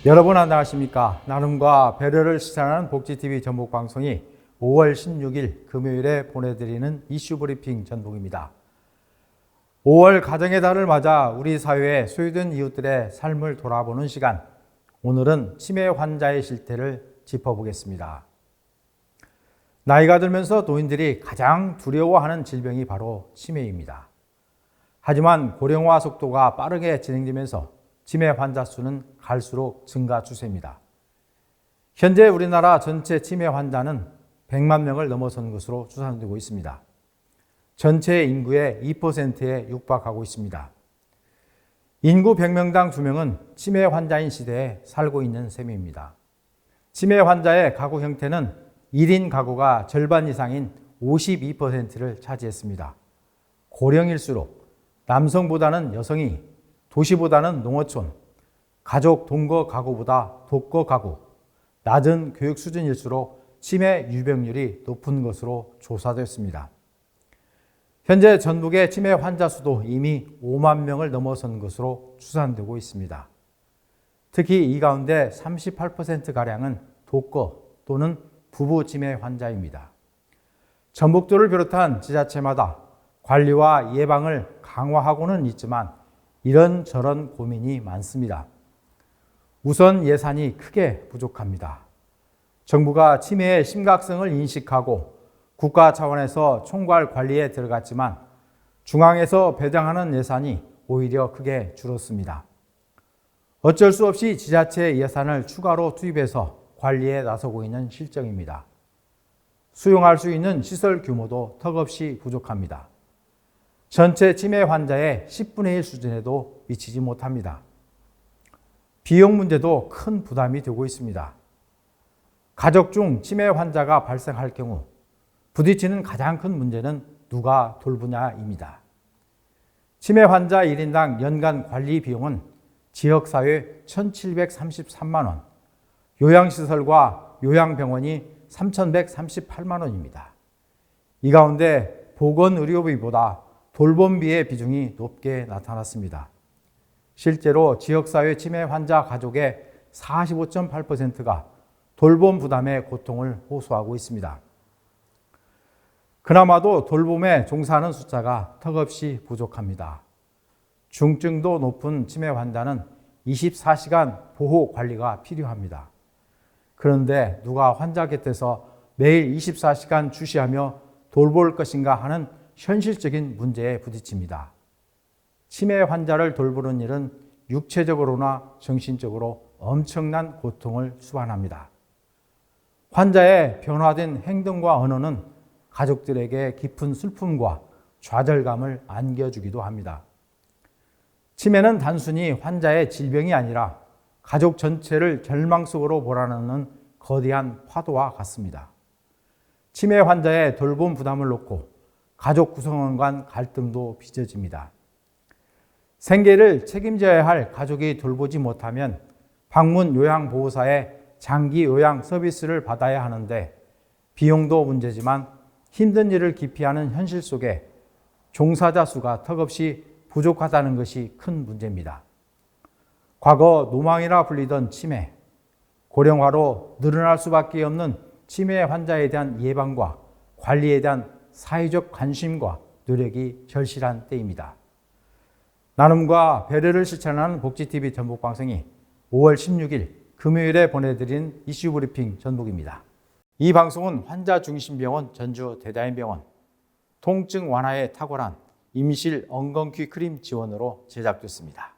여러분 안녕하십니까? 나눔과 배려를 실천하는 복지TV 전북방송이 5월 16일 금요일에 보내드리는 이슈 브리핑 전북입니다. 5월 가정의 달을 맞아 우리 사회의 소외된 이웃들의 삶을 돌아보는 시간, 오늘은 치매 환자의 실태를 짚어보겠습니다. 나이가 들면서 노인들이 가장 두려워하는 질병이 바로 치매입니다. 하지만 고령화 속도가 빠르게 진행되면서 치매 환자 수는 갈수록 증가 추세입니다. 현재 우리나라 전체 치매 환자는 100만 명을 넘어선 것으로 추산되고 있습니다. 전체 인구의 2%에 육박하고 있습니다. 인구 100명당 2명은 치매 환자인 시대에 살고 있는 셈입니다. 치매 환자의 가구 형태는 1인 가구가 절반 이상인 52%를 차지했습니다. 고령일수록 남성보다는 여성이, 도시보다는 농어촌, 가족 동거 가구보다 독거 가구, 낮은 교육 수준일수록 치매 유병률이 높은 것으로 조사됐습니다. 현재 전북의 치매 환자 수도 이미 5만 명을 넘어선 것으로 추산되고 있습니다. 특히 이 가운데 38%가량은 독거 또는 부부 치매 환자입니다. 전북도를 비롯한 지자체마다 관리와 예방을 강화하고는 있지만 이런저런 고민이 많습니다. 우선 예산이 크게 부족합니다. 정부가 치매의 심각성을 인식하고 국가 차원에서 총괄 관리에 들어갔지만 중앙에서 배정하는 예산이 오히려 크게 줄었습니다. 어쩔 수 없이 지자체 예산을 추가로 투입해서 관리에 나서고 있는 실정입니다. 수용할 수 있는 시설 규모도 턱없이 부족합니다. 전체 치매 환자의 10분의 1 수준에도 미치지 못합니다. 비용 문제도 큰 부담이 되고 있습니다. 가족 중 치매 환자가 발생할 경우 부딪히는 가장 큰 문제는 누가 돌보냐입니다. 치매 환자 1인당 연간 관리 비용은 지역사회 1,733만 원, 요양시설과 요양병원이 3,138만 원입니다. 이 가운데 보건의료비보다 돌봄비의 비중이 높게 나타났습니다. 실제로 지역사회 치매 환자 가족의 45.8%가 돌봄 부담의 고통을 호소하고 있습니다. 그나마도 돌봄에 종사하는 숫자가 턱없이 부족합니다. 중증도 높은 치매 환자는 24시간 보호 관리가 필요합니다. 그런데 누가 환자 곁에서 매일 24시간 주시하며 돌볼 것인가 하는 현실적인 문제에 부딪힙니다. 치매 환자를 돌보는 일은 육체적으로나 정신적으로 엄청난 고통을 수반합니다. 환자의 변화된 행동과 언어는 가족들에게 깊은 슬픔과 좌절감을 안겨주기도 합니다. 치매는 단순히 환자의 질병이 아니라 가족 전체를 절망 속으로 몰아넣는 거대한 파도와 같습니다. 치매 환자의 돌봄 부담을 놓고 가족 구성원 간 갈등도 빚어집니다. 생계를 책임져야 할 가족이 돌보지 못하면 방문 요양보호사의 장기 요양 서비스를 받아야 하는데 비용도 문제지만 힘든 일을 기피하는 현실 속에 종사자 수가 턱없이 부족하다는 것이 큰 문제입니다. 과거 노망이라 불리던 치매, 고령화로 늘어날 수밖에 없는 치매 환자에 대한 예방과 관리에 대한 사회적 관심과 노력이 절실한 때입니다. 나눔과 배려를 실천하는 복지TV 전북방송이 5월 16일 금요일에 보내드린 이슈 브리핑 전북입니다. 이 방송은 환자중심병원 전주 대다인병원, 통증 완화에 탁월한 임실 엉겅퀴 크림 지원으로 제작됐습니다.